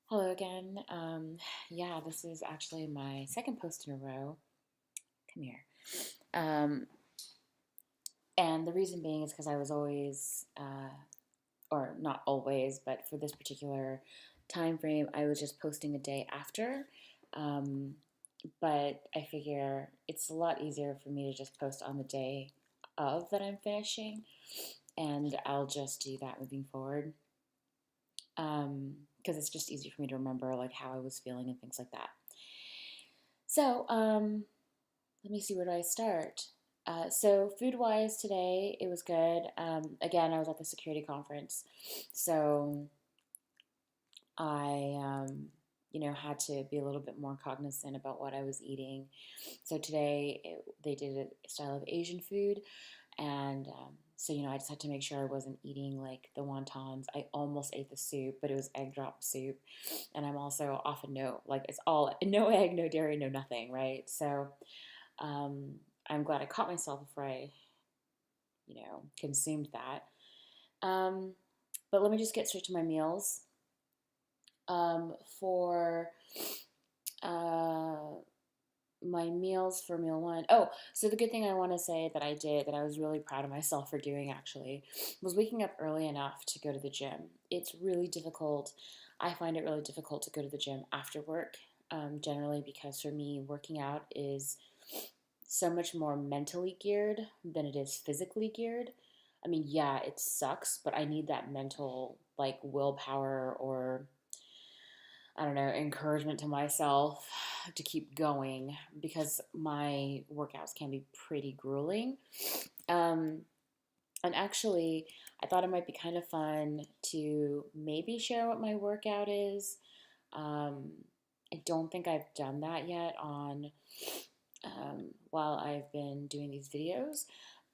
Hello again. Yeah, this is actually my second post in a row. Come here. Um, and the reason being is because I was always, or not always, but for this particular time frame, I was just posting a day after. Um, but I figure it's a lot easier for me to just post on the day of that I'm finishing, and I'll just do that moving forward. Because it's just easy for me to remember like how I was feeling and things like that. So, let me see, where do I start? So food wise today, it was good. Again, I was at the security conference, so I, had to be a little bit more cognizant about what I was eating. So today they did a style of Asian food, and so I just had to make sure I wasn't eating like the wontons. I almost ate the soup, but it was egg drop soup, and I'm also off a no, like it's all no egg, no dairy, no nothing, right? So um, I'm glad I caught myself before I, consumed that. Um, but let me just get straight to my meals. For uh, my meals for meal one. Oh, so the good thing I want to say that I did, that I was really proud of myself for doing actually, was waking up early enough to go to the gym. It's really difficult. I find it really difficult to go to the gym after work, generally because for me, working out is so much more mentally geared than it is physically geared. I mean, yeah, it sucks, but I need that mental, like, willpower or, I don't know, encouragement to myself to keep going because my workouts can be pretty grueling. Um, and actually, I thought it might be kind of fun to maybe share what my workout is. Um, I don't think I've done that yet on while I've been doing these videos.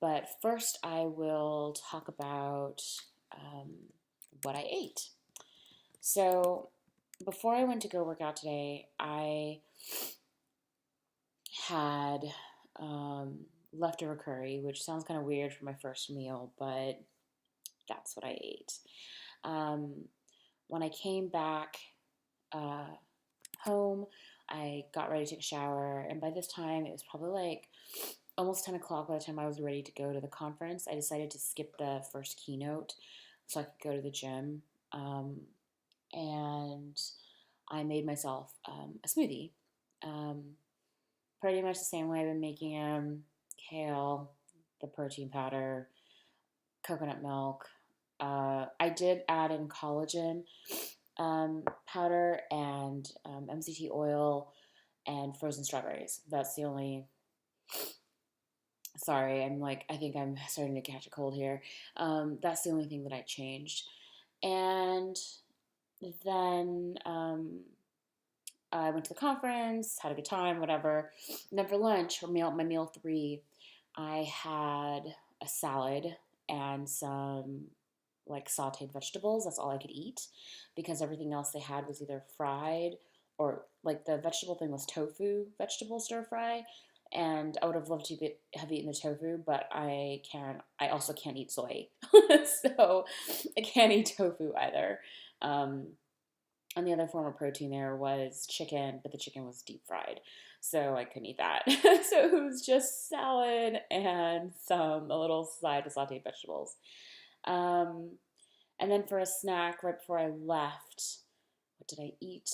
But first, I will talk about um, what I ate. So, before I went to go work out today, I had um, leftover curry, which sounds kind of weird for my first meal, but that's what I ate. Um, when I came back uh, home, I got ready to take a shower, and by this time, it was probably like almost 10 o'clock by the time I was ready to go to the conference. I decided to skip the first keynote so I could go to the gym. And I made myself a smoothie. Um, Pretty much the same way I've been making them: kale, the protein powder, coconut milk. I did add in collagen powder and MCT oil and frozen strawberries. That's the only. Sorry, I think I'm starting to catch a cold here. That's the only thing that I changed. And then I went to the conference, had a good time, whatever. And then for lunch, or my meal three, I had a salad and some like sauteed vegetables. That's all I could eat because everything else they had was either fried or like the vegetable thing was tofu vegetable stir fry. And I would have loved to have eaten the tofu, but I can't. I also can't eat soy, so I can't eat tofu either. Um, and the other form of protein there was chicken, but the chicken was deep fried, so I couldn't eat that. So it was just salad and a little side of sauteed vegetables. Um, and then for a snack, right before I left, what did I eat?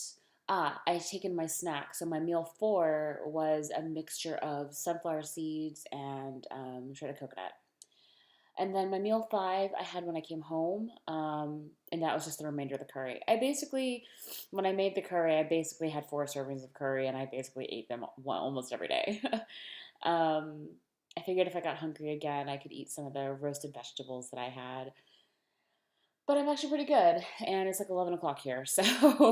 I had taken my snack. So my meal four was a mixture of sunflower seeds and shredded coconut. And then my meal five, I had when I came home, and that was just the remainder of the curry. When I made the curry, I basically had four servings of curry, and I basically ate them almost every day. um, I figured if I got hungry again, I could eat some of the roasted vegetables that I had. But I'm actually pretty good, and it's like 11 o'clock here, so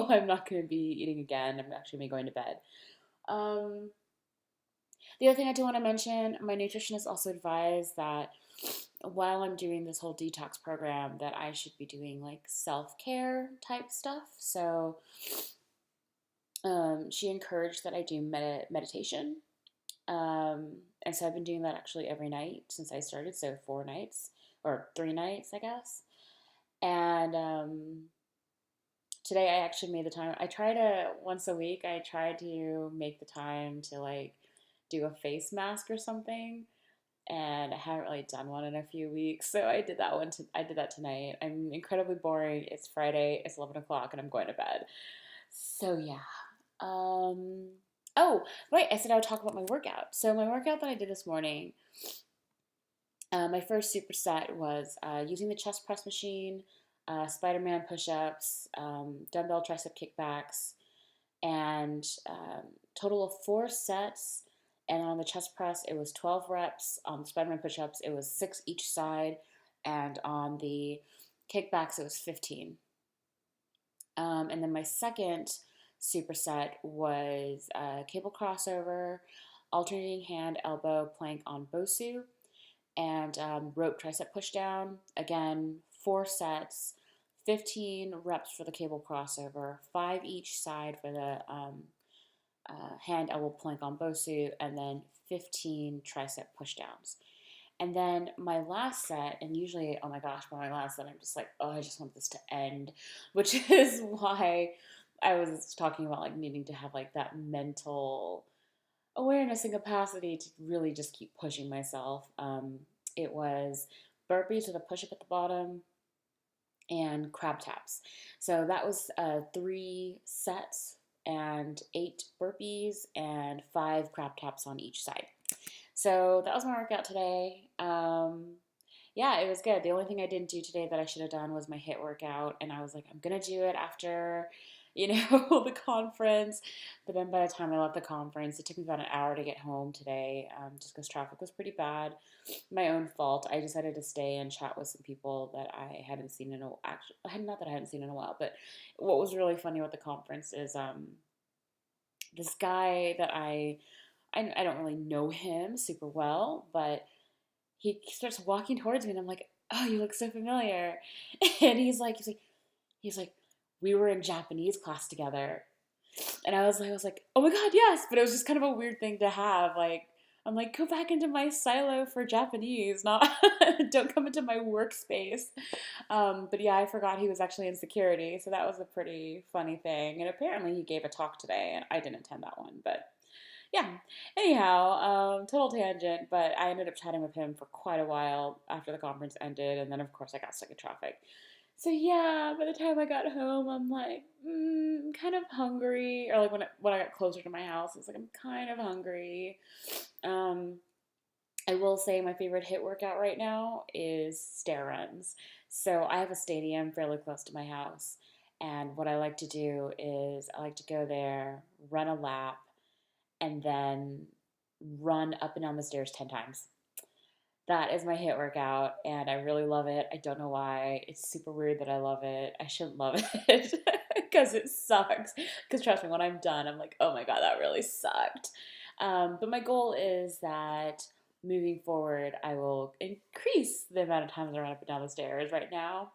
I'm not going to be eating again. I'm actually going to be going to bed. Um, the other thing I do want to mention, my nutritionist also advised that while I'm doing this whole detox program, that I should be doing like self-care type stuff. So she encouraged that I do meditation. And so I've been doing that actually every night since I started. So 4 nights or 3 nights, I guess. And today I actually made the time. I try to once a week. I try to make the time to like do a face mask or something, and I haven't really done one in a few weeks. So I did that one. I did that tonight. I'm incredibly boring. It's Friday. It's 11 o'clock, and I'm going to bed. So yeah. Um, oh, right. I said I would talk about my workout. So my workout that I did this morning. My first superset was using the chest press machine, Spider-Man push-ups, dumbbell tricep kickbacks, and total of 4 sets. And on the chest press, it was 12 reps. On the Spider-Man push-ups, it was 6 each side. And on the kickbacks, it was 15. And then my second superset was cable crossover, alternating hand, elbow, plank on Bosu, and rope tricep push down. Again, 4 sets, 15 reps for the cable crossover, 5 each side for the hand elbow plank on Bosu, and then 15 tricep push downs. And then my last set, and usually, oh my gosh, by my last set, I'm just like, oh, I just want this to end, which is why I was talking about like needing to have like that mental awareness and capacity to really just keep pushing myself. It was burpees with a push up at the bottom and crab taps. So that was 3 sets and 8 burpees and 5 crab taps on each side. So that was my workout today. Yeah, it was good. The only thing I didn't do today that I should have done was my HIIT workout, and I was like, I'm gonna do it after, the conference. But then by the time I left the conference, it took me about an hour to get home today, just because traffic was pretty bad. My own fault. I decided to stay and chat with some people that I hadn't seen in a actually, not that I hadn't seen in a while, but what was really funny with the conference is this guy that I don't really know him super well, but he starts walking towards me, and I'm like, "Oh, you look so familiar." And he's like, "We were in Japanese class together." And I was like, "Oh my God, yes!" But it was just kind of a weird thing to have. Like, I'm like, "Go back into my silo for Japanese, not don't come into my workspace." But yeah, I forgot he was actually in security, so that was a pretty funny thing. And apparently, he gave a talk today, and I didn't attend that one, but yeah. Anyhow, total tangent, but I ended up chatting with him for quite a while after the conference ended, and then of course I got stuck in traffic. So yeah, by the time I got home, I'm like, kind of hungry, or like when I got closer to my house, I was like, I'm kind of hungry. Um, I will say my favorite HIIT workout right now is stair runs. So I have a stadium fairly close to my house, and what I like to do is I like to go there, run a lap, and then run up and down the stairs 10 times. That is my HIIT workout, and I really love it. I don't know why. It's super weird that I love it. I shouldn't love it because it sucks. Because trust me, when I'm done, I'm like, oh my God, that really sucked. But my goal is that moving forward, I will increase the amount of times I run up and down the stairs. Right now,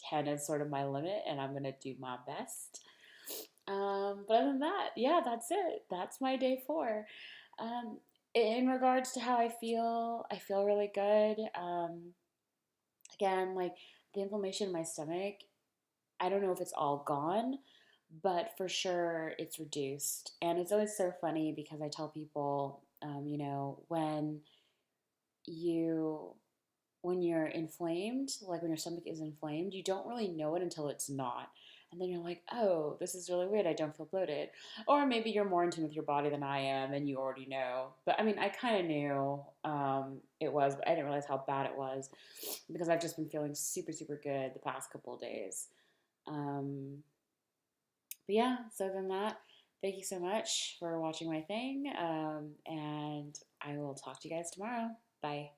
10 is sort of my limit, and I'm going to do my best. But other than that, yeah, that's it. That's my day 4. Um, in regards to how I feel really good. Again, like the inflammation in my stomach, I don't know if it's all gone, but for sure it's reduced. And it's always so funny because I tell people, you when you're inflamed, like when your stomach is inflamed, you don't really know it until it's not. And then you're like, oh, this is really weird. I don't feel bloated. Or maybe you're more in tune with your body than I am and you already know. But I mean, I kind of knew it was, but I didn't realize how bad it was because I've just been feeling super, super good the past couple of days. Um, but yeah, so other than that, thank you so much for watching my thing. And I will talk to you guys tomorrow. Bye.